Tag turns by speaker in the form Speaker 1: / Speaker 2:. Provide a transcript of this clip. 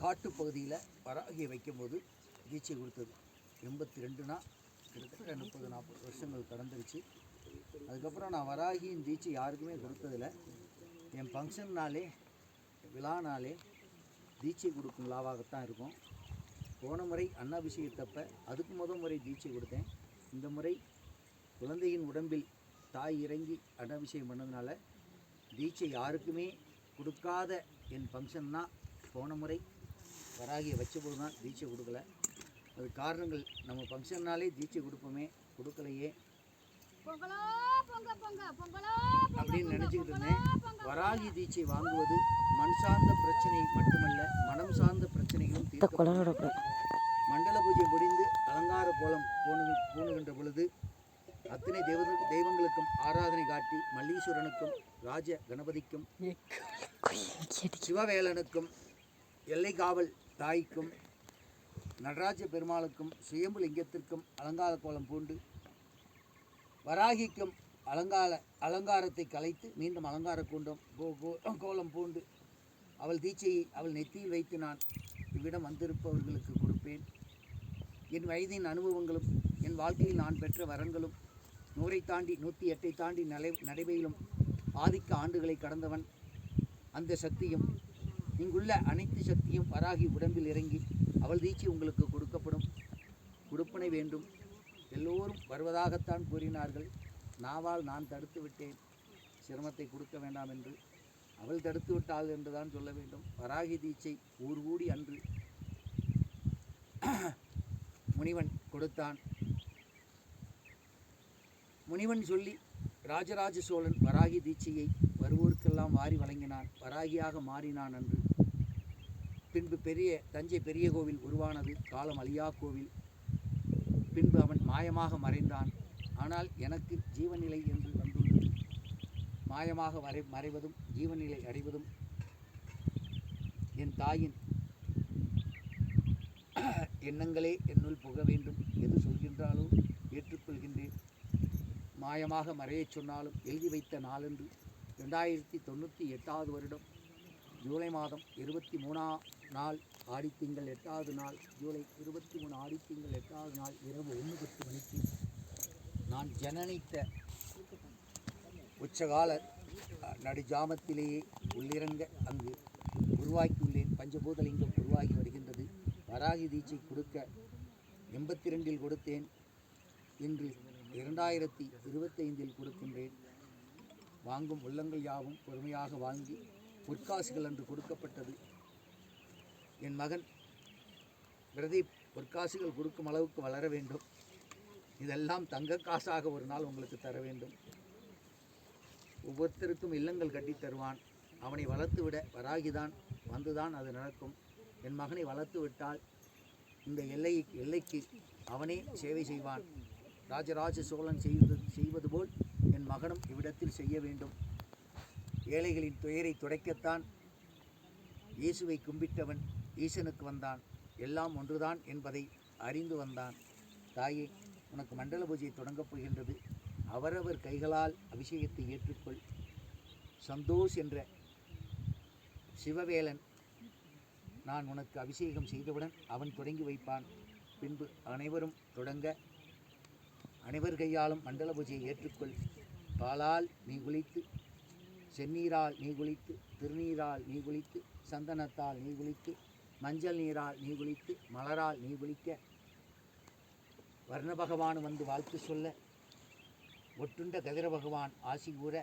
Speaker 1: காட்டு பகுதியில் வராகியை வைக்கும்போது தீட்சை கொடுத்தது 82னா கிட்டத்தட்ட 30-40 வருஷங்கள் கடந்துருச்சு. அதுக்கப்புறம் நான் வராகியின் தீட்சை யாருக்குமே கொடுத்ததில்ல. என் ஃபங்க்ஷன்னாலே விழானாலே தீட்சை கொடுக்கும் விழாவாகத்தான் இருக்கும். போன முறை அன்னாபிஷேகத்தப்ப அதுக்கு முறை தீட்சை கொடுத்தேன். இந்த முறை குழந்தையின் உடம்பில் தாய் இறங்கி அன்னாபிஷேகம் பண்ணதுனால தீட்சை யாருக்குமே கொடுக்காத என் ஃபங்க்ஷன்னா போன முறை வராகியை வச்சபோது தான் தீட்சை கொடுக்கல. அது காரணங்கள் நம்ம ஃபங்க்ஷன்னாலே தீட்சை கொடுப்போமே, கொடுக்கலையே அப்படின்னு நினச்சிக்கிட்டு இருந்தேன். வராகி தீட்சை வாங்குவது மண் சார்ந்த பிரச்சனை மட்டுமல்ல, மனம் சார்ந்த பிரச்சனைகளும் தீர்க்கப்படும். மண்டல பூஜை முடிந்து அலங்கார கோலம் பூணுகின்ற பொழுது அத்தனை தெய்வங்களுக்கும் ஆராதனை காட்டி மல்லீஸ்வரனுக்கும் ராஜ கணபதிக்கும் சிவவேலனுக்கும் எல்லை காவல் தாய்க்கும் நடராஜ பெருமாளுக்கும் சுயம்பு லிங்கத்திற்கும் அலங்கார கோலம் பூண்டு வராகிக்கும் அலங்காரத்தை கலைத்து மீண்டும் அலங்கார கோலம் பூண்டு அவள் தீட்சையை அவள் நெத்தியில் வைத்து நான் இவ்விடம் வந்திருப்பவர்களுக்கு கொடுப்பேன். என் வயதின் அனுபவங்களும் என் வாழ்க்கையில் நான் பெற்ற வரங்களும் 100ஐ தாண்டி 108ஐ தாண்டி நடைபெயிலும் ஆதிக்க ஆண்டுகளை கடந்தவன் அந்த சக்தியும் இங்குள்ள அனைத்து சக்தியும் வராகி உடம்பில் இறங்கி அவள் தீட்சை உங்களுக்கு கொடுக்கப்படும். கொடுப்பனை வேண்டும். எல்லோரும் வருவதாகத்தான் கூறினார்கள். நாவால் நான் தடுத்து விட்டேன், சிரமத்தை கொடுக்க வேண்டாம் என்று. அவள் தடுத்து விட்டாள் என்றுதான் சொல்ல வேண்டும். வராகி தீட்சை ஊர் கூடி அன்று முனிவன் கொடுத்தான். முனிவன் சொல்லி ராஜராஜ சோழன் வராகி தீட்சையை வருவோருக்கெல்லாம் வாரி வழங்கினான். வராகியாக மாறினான் அன்று. பின்பு தஞ்சை பெரிய கோவில் உருவானது, காலம் அழியா கோவில். பின்பு அவன் மாயமாக மறைந்தான். ஆனால் எனக்கு ஜீவநிலை என்று வந்துள்ளது. மாயமாக மறைவதும் ஜீவநிலை அடைவதும் என் தாயின் எண்ணங்களே என்னுள் புக வேண்டும். எது சொல்கின்றாலோ ஏற்றுக்கொள்கின்றேன். மாயமாக மறையச் சொன்னாலும் எழுதி வைத்த நாளன்று 2098 வருடம் ஜூலை மாதம் 23ஆம் நாள் ஆடித்திங்கள் 8வது நாள், ஜூலை 23 ஆடித்திங்கள் 8வது நாள் இரவு 1:10 மணிக்கு நான் ஜனனித்த உச்சகால நடுஜாமத்திலேயே உள்ளிறங்க அங்கு உருவாக்கியுள்ளேன். பஞ்சபூதலிங்கம் உருவாகி வருகின்றது. வராகி தீட்சை கொடுக்க 82இல் கொடுத்தேன். இன்று 2025இல் கொடுக்கின்றேன். வாங்கும் உள்ளங்கள் யாவும் பொறுமையாக வாங்கி பொற்காசுகள் அன்று கொடுக்கப்பட்டது. என் மகன் பிரதீப் பொற்காசுகள் கொடுக்கும் அளவுக்கு வளர வேண்டும். இதெல்லாம் தங்க காசாக ஒரு நாள் உங்களுக்கு தர வேண்டும். ஒவ்வொருத்தருக்கும் இல்லங்கள் கட்டி தருவான். அவனை வளர்த்து விட வராகிதான் வந்துதான் அது நடக்கும். என் மகனை வளர்த்து விட்டால் இந்த எல்லைக்கு அவனே சேவை செய்வான். ராஜராஜ சோழன் செய்வது போல் என் மகனும் இவ்விடத்தில் செய்ய வேண்டும். ஏழைகளின் துயரை துடைக்கத்தான் இயேசுவை கும்பிட்டவன் ஈசனுக்கு வந்தான். எல்லாம் ஒன்றுதான் என்பதை அறிந்து வந்தான். தாயே, உனக்கு மண்டல பூஜை தொடங்கப் போகின்றது. அவரவர் கைகளால் அபிஷேகத்தை ஏற்றுக்கொள். சந்தோஷ் என்ற சிவவேலன் நான் உனக்கு அபிஷேகம் செய்தவுடன் அவன் தொடங்கி வைப்பான். பின்பு அனைவரும் தொடங்க அனைவர் கையாலும் மண்டல பூஜையை ஏற்றுக்கொள். பாலால் நீ குளித்து, செந்நீரால் நீ குளித்து, திருநீரால் நீ குளித்து, சந்தனத்தால் நீ குளித்து, மஞ்சள் நீரால் நீ குளித்து, மலரால் நீ குளிக்க, வர்ண பகவான் வந்து வாழ்த்து சொல்ல, ஒட்டுண்ட கதிர பகவான் ஆசி கூற,